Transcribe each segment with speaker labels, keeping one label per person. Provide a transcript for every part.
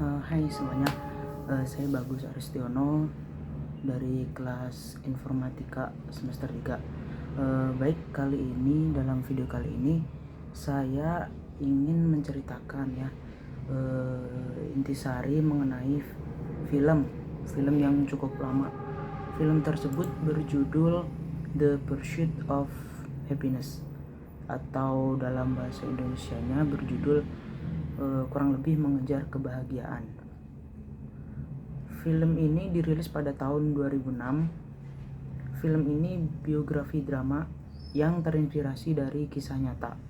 Speaker 1: Hai semuanya, saya Bagus Aristiono dari kelas Informatika semester 3. Baik, dalam video kali ini saya ingin menceritakan intisari mengenai film yang cukup lama. Film tersebut berjudul The Pursuit of Happiness, atau dalam bahasa Indonesianya berjudul kurang lebih mengejar kebahagiaan. Film ini dirilis pada tahun 2006. Film ini biografi drama yang terinspirasi dari kisah nyata.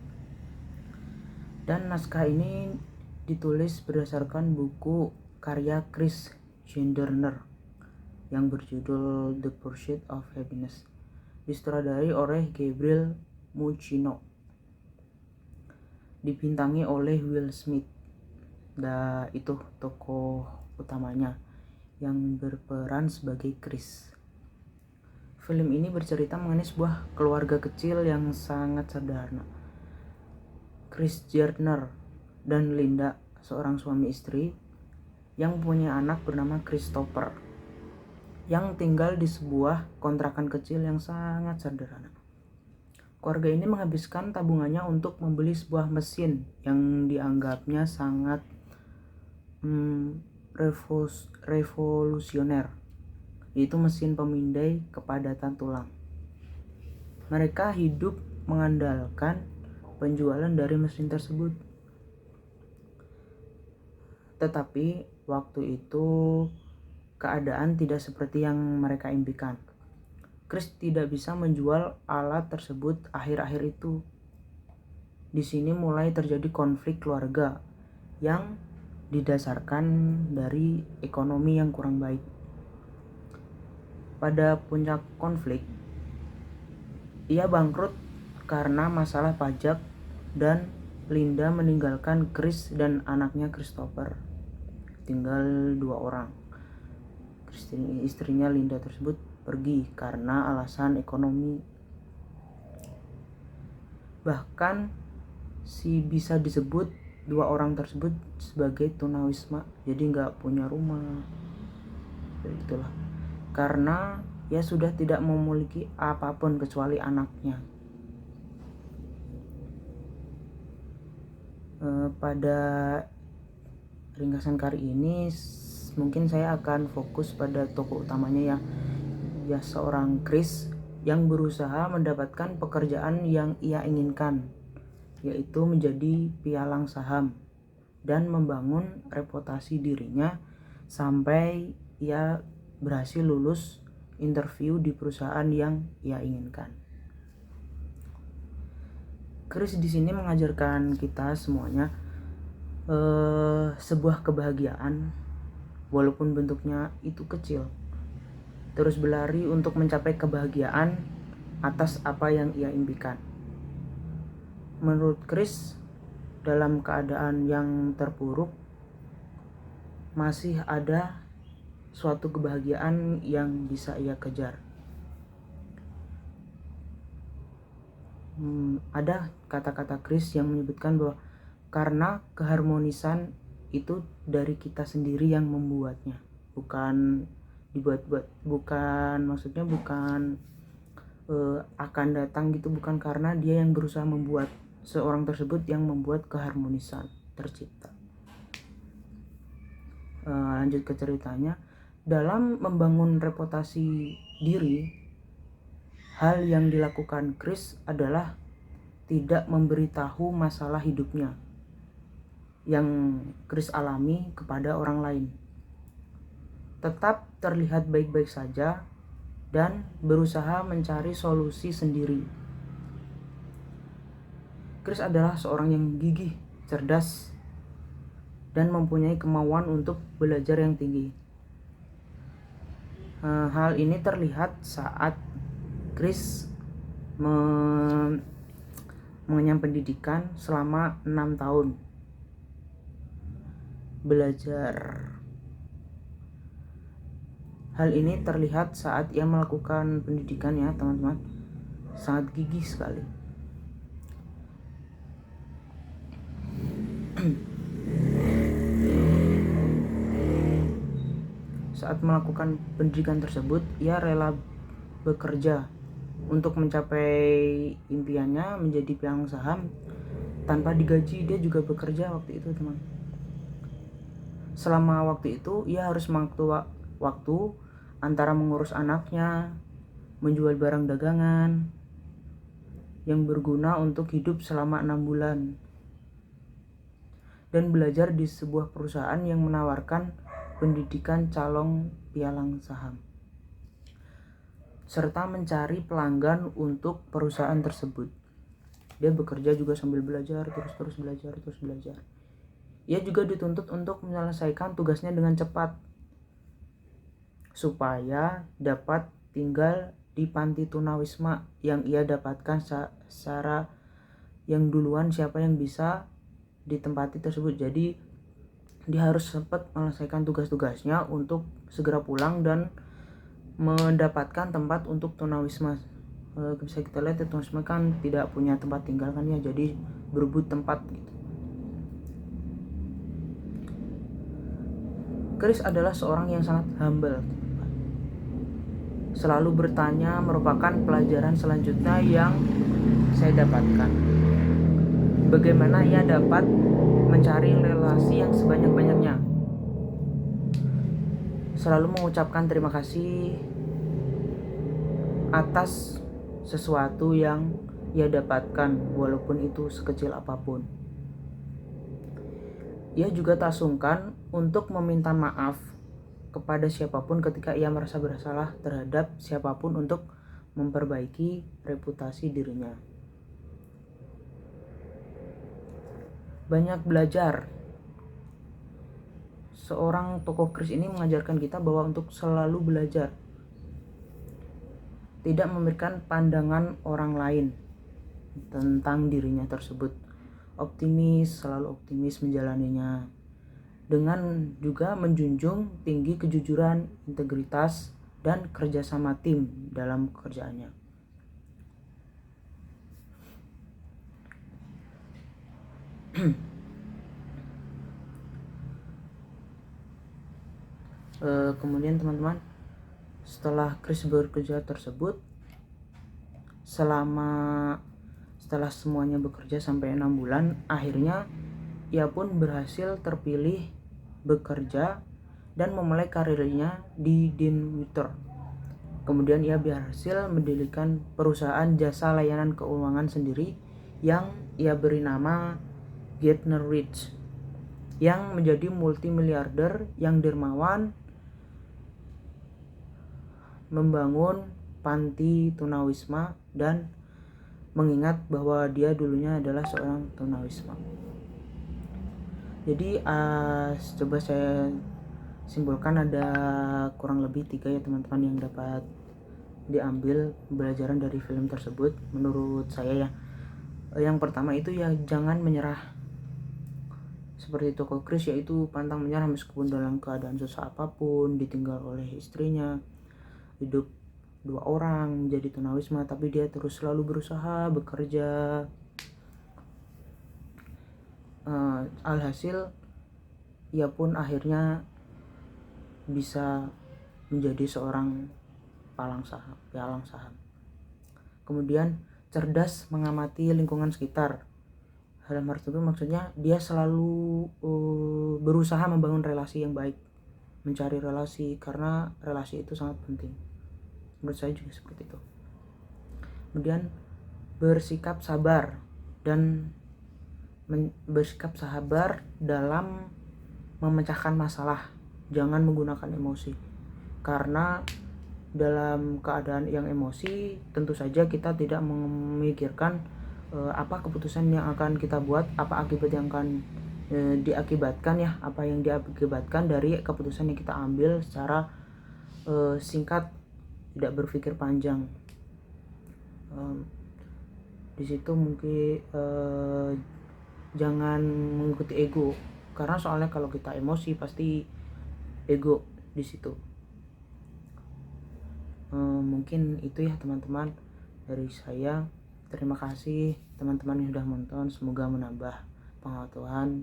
Speaker 1: Dan naskah ini ditulis berdasarkan buku karya Chris Gardner yang berjudul The Pursuit of Happiness, disutradarai oleh Gabriel Muccino, dibintangi oleh Will Smith. Itu tokoh utamanya yang berperan sebagai Chris. Film ini bercerita mengenai sebuah keluarga kecil yang sangat sederhana. Chris Gardner dan Linda, seorang suami istri yang punya anak bernama Christopher, yang tinggal di sebuah kontrakan kecil yang sangat sederhana. Keluarga ini menghabiskan tabungannya untuk membeli sebuah mesin yang dianggapnya sangat revolusioner, yaitu mesin pemindai kepadatan tulang. Mereka hidup mengandalkan penjualan dari mesin tersebut. Tetapi waktu itu keadaan tidak seperti yang mereka impikan. Chris tidak bisa menjual alat tersebut akhir-akhir itu. Di sini mulai terjadi konflik keluarga yang didasarkan dari ekonomi yang kurang baik. Pada puncak konflik, ia bangkrut karena masalah pajak dan Linda meninggalkan Chris dan anaknya Christopher. Tinggal 2 orang. Istrinya Linda tersebut pergi karena alasan ekonomi. Bahkan bisa disebut 2 orang tersebut sebagai tunawisma, jadi nggak punya rumah. Itulah karena ia sudah tidak memiliki apapun kecuali anaknya. Pada ringkasan kali ini mungkin saya akan fokus pada tokoh utamanya ya seorang Chris yang berusaha mendapatkan pekerjaan yang ia inginkan, yaitu menjadi pialang saham, dan membangun reputasi dirinya sampai ia berhasil lulus interview di perusahaan yang ia inginkan. Chris di sini mengajarkan kita semuanya sebuah kebahagiaan, walaupun bentuknya itu kecil, terus berlari untuk mencapai kebahagiaan atas apa yang ia impikan. Menurut Chris, dalam keadaan yang terpuruk masih ada suatu kebahagiaan yang bisa ia kejar. Ada kata-kata Chris yang menyebutkan bahwa karena keharmonisan itu dari kita sendiri yang membuatnya, bukan dibuat-buat, maksudnya bukan akan datang gitu, bukan karena dia yang berusaha membuat seorang tersebut yang membuat keharmonisan tercipta. Lanjut ke ceritanya. Dalam membangun reputasi diri, hal yang dilakukan Chris adalah tidak memberitahu masalah hidupnya yang Chris alami kepada orang lain. Tetap terlihat baik-baik saja dan berusaha mencari solusi sendiri. Chris adalah seorang yang gigih, cerdas, dan mempunyai kemauan untuk belajar yang tinggi. Hal ini terlihat saat Chris mengenyam pendidikan selama 6 tahun belajar. Hal ini terlihat saat ia melakukan pendidikan ya teman-teman, sangat gigih sekali. saat melakukan pendidikan tersebut, ia rela bekerja untuk mencapai impiannya menjadi pialang saham tanpa digaji. Dia juga bekerja waktu itu, teman. Selama waktu itu ia harus mengatur waktu antara mengurus anaknya, menjual barang dagangan yang berguna untuk hidup selama 6 bulan, dan belajar di sebuah perusahaan yang menawarkan pendidikan calon pialang saham, serta mencari pelanggan untuk perusahaan tersebut. Dia bekerja juga sambil belajar, terus belajar. Ia juga dituntut untuk menyelesaikan tugasnya dengan cepat supaya dapat tinggal di panti tunawisma yang ia dapatkan secara yang duluan siapa yang bisa ditempati tersebut. Jadi dia harus cepat menyelesaikan tugas-tugasnya untuk segera pulang dan mendapatkan tempat untuk tunawisma. Bisa kita lihat tunawisma kan tidak punya tempat tinggal kan ya, jadi berebut tempat gitu. Chris adalah seorang yang sangat humble. Selalu bertanya merupakan pelajaran selanjutnya yang saya dapatkan. Bagaimana ia dapat mencari relasi yang sebanyak-banyaknya. Selalu mengucapkan terima kasih atas sesuatu yang ia dapatkan, walaupun itu sekecil apapun. Ia juga tak sungkan untuk meminta maaf kepada siapapun ketika ia merasa bersalah terhadap siapapun untuk memperbaiki reputasi dirinya. Banyak belajar. Seorang tokoh Chris ini mengajarkan kita bahwa untuk selalu belajar, tidak memberikan pandangan orang lain tentang dirinya tersebut. Selalu optimis menjalaninya, dengan juga menjunjung tinggi kejujuran, integritas, dan kerjasama tim dalam pekerjaannya. Kemudian teman-teman, setelah Chris bekerja tersebut, setelah semuanya bekerja sampai 6 bulan, akhirnya ia pun berhasil terpilih bekerja dan memulai karirnya di Dinwiddie. Kemudian ia berhasil mendirikan perusahaan jasa layanan keuangan sendiri yang ia beri nama Gardner Ridge, yang menjadi multimiliarder yang dermawan, membangun panti tunawisma dan mengingat bahwa dia dulunya adalah seorang tunawisma. Jadi coba saya simpulkan, ada kurang lebih 3 ya teman-teman yang dapat diambil pembelajaran dari film tersebut menurut saya ya. Yang pertama itu ya, jangan menyerah seperti tokoh Chris, yaitu pantang menyerah meskipun dalam keadaan susah apapun, ditinggal oleh istrinya, hidup 2 orang, menjadi tunawisma, tapi dia terus selalu berusaha bekerja. Alhasil ia pun akhirnya bisa menjadi seorang pialang saham. Kemudian cerdas mengamati lingkungan sekitar. Dalam arti itu maksudnya dia selalu berusaha membangun relasi yang baik, mencari relasi, karena relasi itu sangat penting. Menurut saya juga seperti itu. Kemudian bersikap sabar dalam memecahkan masalah. Jangan menggunakan emosi, karena dalam keadaan yang emosi tentu saja kita tidak memikirkan apa keputusan yang akan kita buat, apa akibat yang akan diakibatkan ya, apa yang diakibatkan dari keputusan yang kita ambil secara singkat, tidak berpikir panjang. Di situ mungkin jangan mengikuti ego, karena soalnya kalau kita emosi pasti ego di situ. Mungkin itu ya teman-teman dari saya. Terima kasih teman-teman yang sudah menonton, semoga menambah pengetahuan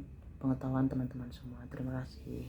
Speaker 1: teman-teman semua. Terima kasih.